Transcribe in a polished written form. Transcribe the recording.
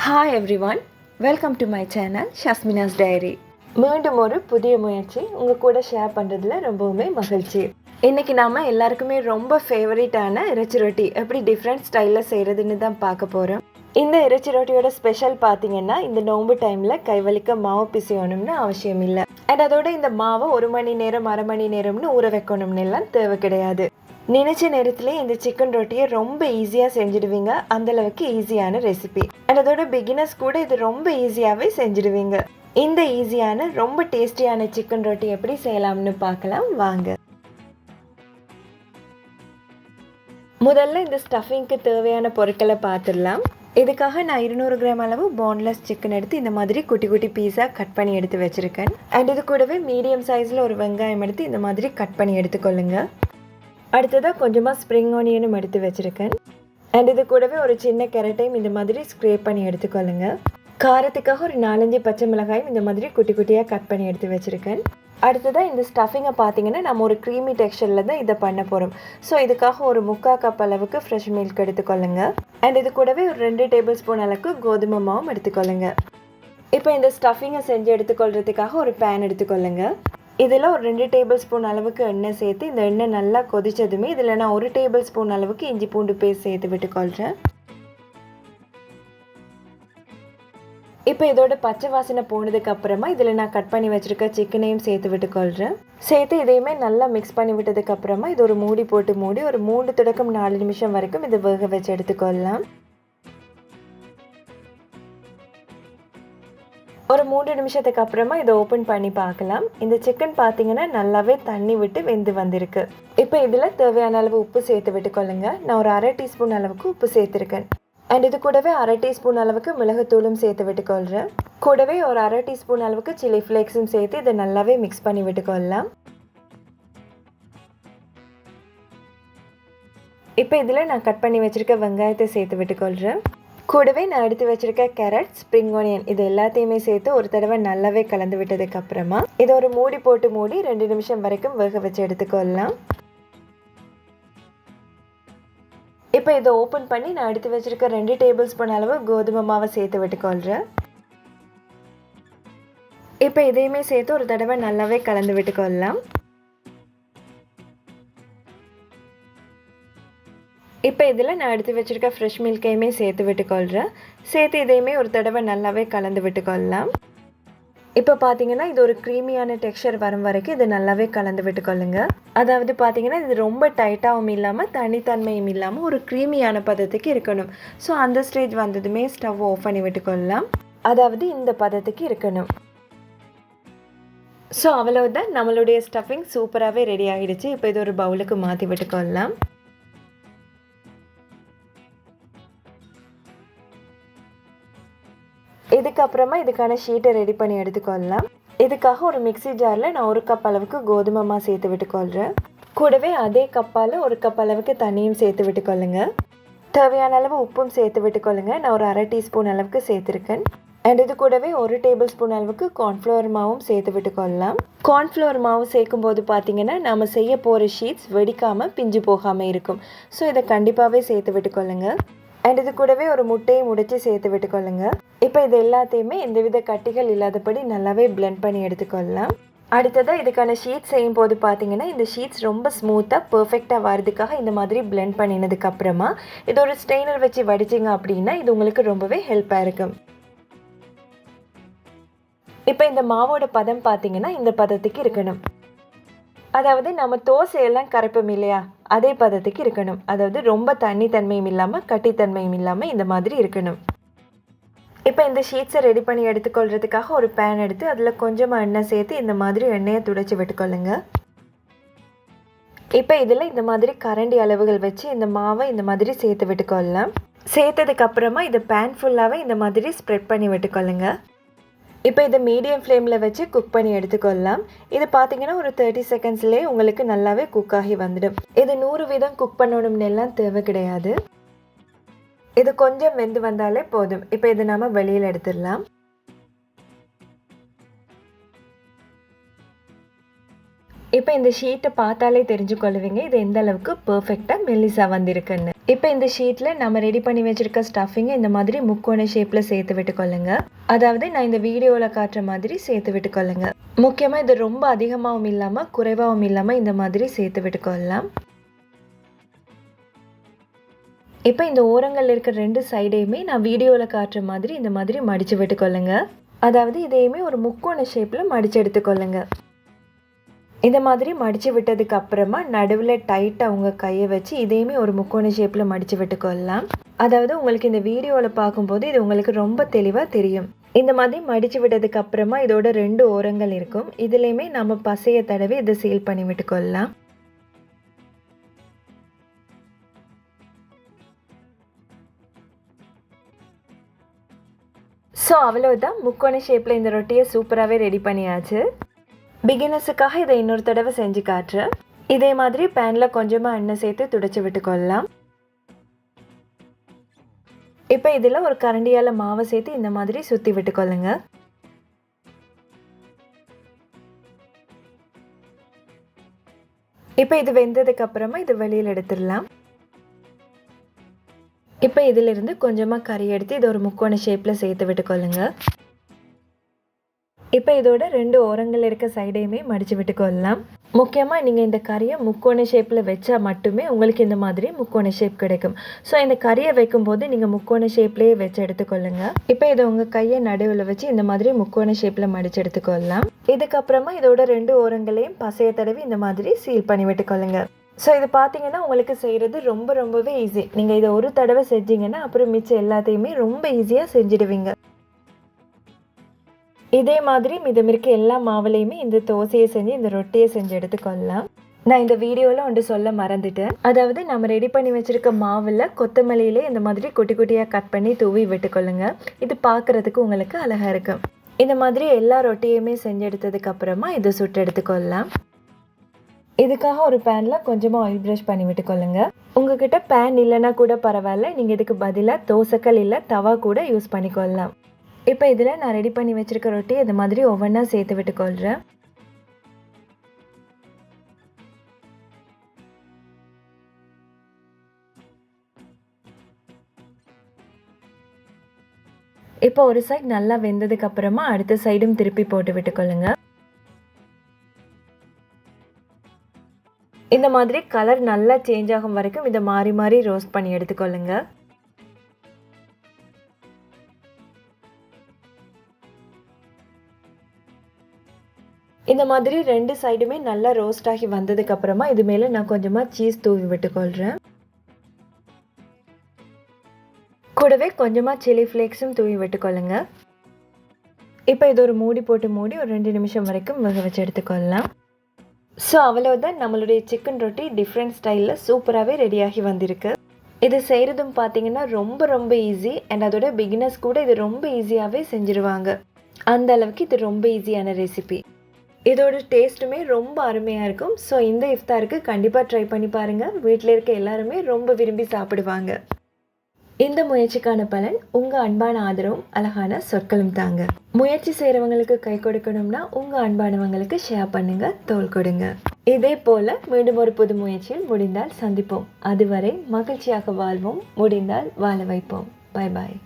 Hi everyone, welcome to my channel Shasmina's diary. மீண்டும் ஒரு புதிய முயற்சி உங்கள் கூட ஷேர் பண்ணுறதுல ரொம்பவுமே மகிழ்ச்சி. இன்றைக்கி நாம் எல்லாருக்குமே ரொம்ப ஃபேவரட்டான இறைச்சி ரொட்டி எப்படி டிஃப்ரெண்ட் ஸ்டைலில் செய்கிறதுன்னு தான் பார்க்க போகிறோம். இந்த இறைச்சி ரொட்டியோட ஸ்பெஷல் பார்த்தீங்கன்னா, இந்த நோன்பு டைமில் கைவலிக்க மாவு பிசையணும்னு அவசியம் இல்லை. அண்ட் அதோட இந்த மாவை 1 மணி நேரம் அரை மணி நேரம்னு ஊற வைக்கணும்னு எல்லாம் தேவை கிடையாது. நினைச்ச நேரத்துலேயே இந்த சிக்கன் ரொட்டியை ரொம்ப ஈஸியாக செஞ்சுடுவீங்க. அந்தளவுக்கு ஈஸியான ரெசிபி. அண்ட் அதோட பிகினர்ஸ் கூட இது ரொம்ப ஈஸியாகவே செஞ்சுடுவீங்க. இந்த ஈஸியான ரொம்ப டேஸ்டியான சிக்கன் ரொட்டி எப்படி செய்யலாம்னு பார்க்கலாம் வாங்க. முதல்ல இந்த ஸ்டஃபிங்க்கு தேவையான பொருட்களை பார்த்துடலாம். இதுக்காக நான் 200 கிராம் அளவு போன்லெஸ் சிக்கன் எடுத்து இந்த மாதிரி குட்டி குட்டி பீஸாக கட் பண்ணி எடுத்து வச்சுருக்கேன். அண்ட் இது கூடவே மீடியம் சைஸில் ஒரு வெங்காயம் எடுத்து இந்த மாதிரி கட் பண்ணி எடுத்துக்கொள்ளுங்க. அடுத்ததாக கொஞ்சமாக ஸ்ப்ரிங் ஆனியனும் எடுத்து வச்சுருக்கேன். அண்ட் இது கூடவே ஒரு சின்ன கேரட்டையும் இந்த மாதிரி ஸ்க்ரேப் பண்ணி எடுத்துக்கொள்ளுங்க. காரத்துக்காக ஒரு 4-5 பச்சை மிளகாயும் இந்த மாதிரி குட்டி குட்டியாக கட் பண்ணி எடுத்து வச்சுருக்கேன். அடுத்ததாக இந்த ஸ்டஃபிங்கை பார்த்தீங்கன்னா நம்ம ஒரு க்ரீமி டெக்ஸ்சரில் தான் இதை பண்ண போகிறோம். ஸோ இதுக்காக ஒரு 3/4 கப் அளவுக்கு ஃப்ரெஷ் மில்க் எடுத்துக்கொள்ளுங்க. அண்ட் இது கூடவே ஒரு 2 டேபிள் ஸ்பூன் அளவுக்கு கோதுமை மாவும் எடுத்துக்கொள்ளுங்க. இப்போ இந்த ஸ்டஃபிங்கை செஞ்சு எடுத்துக்கொள்கிறதுக்காக ஒரு பேன் எடுத்துக்கொள்ளுங்க. இதில் ஒரு 2 டேபிள் ஸ்பூன் அளவுக்கு எண்ணெய் சேர்த்து இந்த எண்ணெய் நல்லா கொதிச்சதுமே இதில் நான் 1 டேபிள் ஸ்பூன் அளவுக்கு இஞ்சி பூண்டு பேஸ்ட் சேர்த்து விட்டுக்கொள்கிறேன். இப்போ இதோட பச்சை வாசனை போனதுக்கு அப்புறமா இதில் நான் கட் பண்ணி வச்சுருக்க சிக்கனையும் சேர்த்து விட்டுக்கொள்கிறேன். சேர்த்து இதையுமே நல்லா மிக்ஸ் பண்ணி விட்டதுக்கு அப்புறமா இது ஒரு மூடி போட்டு மூடி ஒரு 3 தொடக்கம் 4 நிமிஷம் வரைக்கும் இதை வேக வச்சு எடுத்துக்கொள்ளலாம். ஒரு 3 நிமிஷத்துக்கு அப்புறமா இதை ஓப்பன் பண்ணி பார்க்கலாம். இந்த சிக்கன் பார்த்தீங்கன்னா நல்லாவே தண்ணி விட்டு வெந்து வந்திருக்கு. இப்போ இதில் தேவையான அளவு உப்பு சேர்த்து விட்டுக்கொள்ளுங்க. நான் ஒரு 1/2 டீஸ்பூன் அளவுக்கு உப்பு சேர்த்துருக்கேன். அண்ட் இது கூடவே 1/2 டீஸ்பூன் அளவுக்கு மிளகுத்தூளும் சேர்த்து விட்டுக்கொள்கிறேன். கூடவே ஒரு 1/2 டீஸ்பூன் அளவுக்கு சில்லி ஃப்ளேக்ஸும் சேர்த்து இதை நல்லாவே மிக்ஸ் பண்ணி விட்டுக்கொள்ளலாம். இப்போ இதில் நான் கட் பண்ணி வச்சுருக்க வெங்காயத்தை சேர்த்து விட்டுக்கொள்கிறேன். கூடவே நான் எடுத்து வச்சுருக்க கேரட், ஸ்ப்ரிங் ஆனியன் இது எல்லாத்தையுமே சேர்த்து ஒரு தடவை நல்லாவே கலந்து விட்டதுக்கு அப்புறமா இதை ஒரு மூடி போட்டு மூடி 2 நிமிஷம் வரைக்கும் வேக வச்சு எடுத்துக்கொள்ளலாம். இப்போ இதை ஓப்பன் பண்ணி நான் எடுத்து வச்சுருக்க 2 டேபிள் ஸ்பூன் அளவு கோதுமை மாவை சேர்த்து விட்டுக்கொள்கிறேன். இப்போ இதையுமே சேர்த்து ஒரு தடவை நல்லாவே கலந்து விட்டுக்கொள்ளலாம். இப்போ இதில் நான் எடுத்து வச்சுருக்க ஃப்ரெஷ் மில்கையுமே சேர்த்து விட்டுக்கொள்கிறேன். சேர்த்து இதையுமே ஒரு தடவை நல்லாவே கலந்து விட்டுக்கொள்ளலாம். இப்போ பார்த்தீங்கன்னா இது ஒரு க்ரீமியான டெக்ஸ்சர் வரும் வரைக்கும் இது நல்லாவே கலந்து விட்டுக்கொள்ளுங்க. அதாவது பார்த்தீங்கன்னா இது ரொம்ப டைட்டாகவும் இல்லாமல் தனித்தன்மையும் இல்லாமல் ஒரு க்ரீமியான பதத்துக்கு இருக்கணும். ஸோ அந்த ஸ்டேஜ் வந்ததுமே ஸ்டவ் ஆஃப் பண்ணி விட்டுக்கொள்ளலாம். அதாவது இந்த பதத்துக்கு இருக்கணும். ஸோ அவ்வளவுதான், நம்மளுடைய ஸ்டஃபிங் சூப்பராகவே ரெடி ஆகிடுச்சு. இப்போ இது ஒரு பவுலுக்கு மாற்றி விட்டுக்கொள்ளலாம். இதுக்கப்புறமா இதுக்கான ஷீட்டை ரெடி பண்ணி எடுத்துக்கொள்ளலாம். இதுக்காக ஒரு மிக்சி ஜாரில் நான் 1 கப் அளவுக்கு கோதுமை மாவு சேர்த்து விட்டுக்கொள்கிறேன். கூடவே அதே கப்பால் 1 கப் அளவுக்கு தண்ணியும் சேர்த்து விட்டுக்கொள்ளுங்க. தேவையான அளவு உப்பும் சேர்த்து விட்டுக்கொள்ளுங்க. நான் ஒரு 1/2 டீஸ்பூன் அளவுக்கு சேர்த்துருக்கேன். அண்ட் இது கூடவே 1 டேபிள் ஸ்பூன் அளவுக்கு கார்ன்ஃப்ளவர் மாவும் சேர்த்து விட்டுக்கொள்ளலாம். கார்ன்ஃப்ளவர் மாவு சேர்க்கும் போது பார்த்தீங்கன்னா நம்ம செய்ய போகிற ஷீட்ஸ் வெடிக்காமல் பிஞ்சு போகாமல் இருக்கும். ஸோ இதை கண்டிப்பாகவே சேர்த்து விட்டுக்கொள்ளுங்க. அண்ட் இது கூடவே ஒரு முட்டையை உடைச்சி சேர்த்து விட்டுக்கொள்ளுங்க. இப்போ இது எல்லாத்தையுமே எந்தவித கட்டிகள் இல்லாதபடி நல்லாவே பிளெண்ட் பண்ணி எடுத்துக்கொள்ளலாம். அடுத்ததாக இதுக்கான ஷீட்ஸ் செய்யும் போது பார்த்தீங்கன்னா இந்த ஷீட்ஸ் ரொம்ப ஸ்மூத்தாக பர்ஃபெக்டாக வரதுக்காக இந்த மாதிரி பிளெண்ட் பண்ணினதுக்கு அப்புறமா இது ஒரு ஸ்ட்ரெயினர் வச்சு வடிச்சிங்க அப்படின்னா இது உங்களுக்கு ரொம்பவே ஹெல்ப்பாக இருக்கும். இப்போ இந்த மாவோட பதம் பார்த்தீங்கன்னா இந்த பதத்துக்கு இருக்கணும். அதாவது நம்ம தோசையெல்லாம் கரைப்போம் இல்லையா, அதே பதத்துக்கு இருக்கணும். அதாவது ரொம்ப தண்ணித்தன்மையும் இல்லாமல் கட்டித்தன்மையும் இல்லாமல் இந்த மாதிரி இருக்கணும். இப்போ இந்த ஷீட்ஸை ரெடி பண்ணி எடுத்துக்கொள்கிறதுக்காக ஒரு பேன் எடுத்து அதில் கொஞ்சமாக எண்ணெய் சேர்த்து இந்த மாதிரி எண்ணெயை துடைச்சி விட்டுக்கொள்ளுங்க. இப்போ இதில் இந்த மாதிரி கரண்டி அளவுகள் வச்சு இந்த மாவை இந்த மாதிரி சேர்த்து விட்டுக்கொள்ளலாம். சேர்த்ததுக்கு அப்புறமா இதை பேன் ஃபுல்லாகவே இந்த மாதிரி ஸ்ப்ரெட் பண்ணி விட்டுக்கொள்ளுங்க. இப்போ இதை மீடியம் ஃப்ளேமில் வச்சு குக் பண்ணி எடுத்துக்கொள்ளலாம். இது பார்த்தீங்கன்னா ஒரு 30 செகண்ட்ஸ்லேயே உங்களுக்கு நல்லாவே குக் ஆகி வந்துடும். இது 100% குக் பண்ணணும்னு எல்லாம் தேவை கிடையாது. இது கொஞ்சம் வெந்து வந்தாலே போதும். இப்போ இதை நாம் வெளியில் எடுத்துடலாம். இப்போ இந்த ஷீட்டை பார்த்தாலே தெரிஞ்சுக்கொள்ளுவீங்க இது எந்த அளவுக்கு பர்ஃபெக்டாக மெல்லிஸாக வந்திருக்குன்னு. இப்போ இந்த ஷீட்டில் நம்ம ரெடி பண்ணி வச்சுருக்க ஸ்டஃபிங்கை இந்த மாதிரி முக்கோண ஷேப்பில் சேர்த்து விட்டுக்கொள்ளுங்க. அதாவது நான் இந்த வீடியோவில் காட்டுற மாதிரி சேர்த்து விட்டுக்கொள்ளுங்க. முக்கியமாக இது ரொம்ப அதிகமாகவும் இல்லாமல் குறைவாகவும் இல்லாமல் இந்த மாதிரி சேர்த்து விட்டுக்கொள்ளலாம். இப்போ இந்த ஓரங்களில் இருக்கிற 2 சைடையுமே நான் வீடியோவில் காட்டுற மாதிரி இந்த மாதிரி மடித்து விட்டுக்கொள்ளுங்க. அதாவது இதையுமே ஒரு முக்கோண ஷேப்பில் மடித்து எடுத்துக்கொள்ளுங்க. இந்த மாதிரி மடித்து விட்டதுக்கு அப்புறமா நடுவில் டைட்டாக உங்கள் கையை வச்சு இதையுமே ஒரு முக்கோண ஷேப்பில் மடித்து விட்டுக்கொள்ளலாம். அதாவது உங்களுக்கு இந்த வீடியோவில் பார்க்கும்போது இது உங்களுக்கு ரொம்ப தெளிவாக தெரியும். இந்த மாதிரி மடித்து விட்டதுக்கு அப்புறமா இதோட 2 ஓரங்கள் இருக்கும். இதுலேயுமே நம்ம பசையை தடவி இதை சீல் பண்ணி விட்டுக்கொள்ளலாம். ஸோ அவ்வளோதான், முக்கோண ஷேப்பில் இந்த ரொட்டியை சூப்பராகவே ரெடி பண்ணியாச்சு. பிகினர்ஸுக்காக இதை இன்னொரு தடவை செஞ்சு காட்டுறேன். இதே மாதிரி பேனில் கொஞ்சமாக எண்ணெய் சேர்த்து துடைச்சி விட்டுக்கொள்ளலாம். இப்போ இதில் ஒரு கரண்டியால் மாவை சேர்த்து இந்த மாதிரி சுற்றி விட்டுக்கொள்ளுங்க. இப்போ இது வெந்ததுக்கு அப்புறமா இது வெளியில் எடுத்துடலாம். இப்போ இதிலிருந்து கொஞ்சமாக கறி எடுத்து இது ஒரு முக்கோண ஷேப்பில் சேர்த்து விட்டுக்கொள்ளுங்க. இப்போ இதோட 2 ஓரங்கள் இருக்க சைடையுமே மடித்து விட்டுக்கொள்ளலாம். முக்கியமாக நீங்கள் இந்த கறியை முக்கோண ஷேப்பில் வச்சா மட்டுமே உங்களுக்கு இந்த மாதிரி முக்கோண ஷேப் கிடைக்கும். ஸோ இந்த கறியை வைக்கும்போது நீங்கள் முக்கோண ஷேப்லேயே வச்சு எடுத்துக்கொள்ளுங்க. இப்போ இதை உங்கள் கையை நடுவில் வச்சு இந்த மாதிரி முக்கோண ஷேப்பில் மடித்து எடுத்துக்கொள்ளலாம். இதுக்கப்புறமா இதோட 2 ஓரங்களையும் பசையை தடவி இந்த மாதிரி சீல் பண்ணி விட்டுக்கொள்ளுங்க. ஸோ இது பார்த்தீங்கன்னா உங்களுக்கு செய்கிறது ரொம்பவே ஈஸி. நீங்கள் இதை ஒரு தடவை செஞ்சீங்கன்னா அப்புறம் மிச்சம் எல்லாத்தையுமே ரொம்ப ஈஸியாக செஞ்சிடுவீங்க. இதே மாதிரி மிதம் இருக்க எல்லா மாவுலையுமே இந்த தோசையை செஞ்சு இந்த ரொட்டியை செஞ்சு எடுத்துக்கொள்ளலாம். நான் இந்த வீடியோவில் ஒன்று சொல்ல மறந்துட்டேன். அதாவது நம்ம ரெடி பண்ணி வச்சுருக்க மாவில் கொத்தமல்லியிலே இந்த மாதிரி குட்டி குட்டியாக கட் பண்ணி தூவி விட்டுக்கொள்ளுங்க. இது பார்க்குறதுக்கு உங்களுக்கு அழகாக இருக்கும். இந்த மாதிரி எல்லா ரொட்டியுமே செஞ்சு எடுத்ததுக்கு அப்புறமா இதை சுட்டு எடுத்துக்கொள்ளலாம். இதுக்காக ஒரு பேனில் கொஞ்சமாக ஆயில் ப்ரஷ் பண்ணி விட்டுக்கொள்ளுங்க. உங்ககிட்ட பேன் இல்லைன்னா கூட பரவாயில்ல, நீங்கள் இதுக்கு பதிலாக தோசைக்கல் இல்லை தவா கூட யூஸ் பண்ணிக்கொள்ளலாம். இப்போ இதில் நான் ரெடி பண்ணி வச்சுருக்க ரொட்டி இது மாதிரி ஒவ்வொன்றா சேர்த்து விட்டுக்கொள்கிறேன். இப்போ ஒரு சைடு நல்லா வெந்ததுக்கு அப்புறமா அடுத்த சைடும் திருப்பி போட்டு விட்டுக்கொள்ளுங்க. இந்த மாதிரி கலர் நல்லா சேஞ்ச் ஆகும் வரைக்கும் இதை மாறி மாறி ரோஸ்ட் பண்ணி எடுத்துக்கொள்ளுங்க. இந்த மாதிரி 2 சைடுமே நல்லா ரோஸ்ட் ஆகி வந்ததுக்கு அப்புறமா இது மேலே நான் கொஞ்சமாக சீஸ் தூவி விட்டுக்கொள்கிறேன். கூடவே கொஞ்சமாக சில்லி ஃப்ளேக்ஸும் தூவி விட்டுக்கொள்ளுங்க. இப்போ இது ஒரு மூடி போட்டு மூடி ஒரு 2 நிமிஷம் வரைக்கும் வேக வச்சு எடுத்துக்கொள்ளலாம். ஸோ அவ்வளோதான், நம்மளுடைய சிக்கன் ரொட்டி டிஃப்ரெண்ட் ஸ்டைலில் சூப்பராகவே ரெடியாகி வந்திருக்கு. இது செய்கிறதும் பார்த்தீங்கன்னா ரொம்ப ஈஸி. அண்ட் அதோட பிகினர்ஸ் கூட இது ரொம்ப ஈஸியாகவே செஞ்சுருவாங்க. அந்த அளவுக்கு இது ரொம்ப ஈஸியான ரெசிபி. இதோட டேஸ்ட்டுமே ரொம்ப அருமையாக இருக்கும். ஸோ இந்த இஃப்தாருக்கு கண்டிப்பாக ட்ரை பண்ணி பாருங்கள். வீட்டில் இருக்க எல்லாருமே ரொம்ப விரும்பி சாப்பிடுவாங்க. இந்த முயற்சிக்கான பலன் உங்கள் அன்பான ஆதரவும் அழகான சொற்களும் தாங்க. முயற்சி செய்கிறவங்களுக்கு கை கொடுக்கணும்னா உங்கள் அன்பானவங்களுக்கு ஷேர் பண்ணுங்கள், தோள் கொடுங்க. இதே போல் மீண்டும் ஒரு புது முயற்சியில் முடிந்தால் சந்திப்போம். அதுவரை மகிழ்ச்சியாக வாழ்வோம், முடிந்தால் வாழ வைப்போம். பாய் பாய்.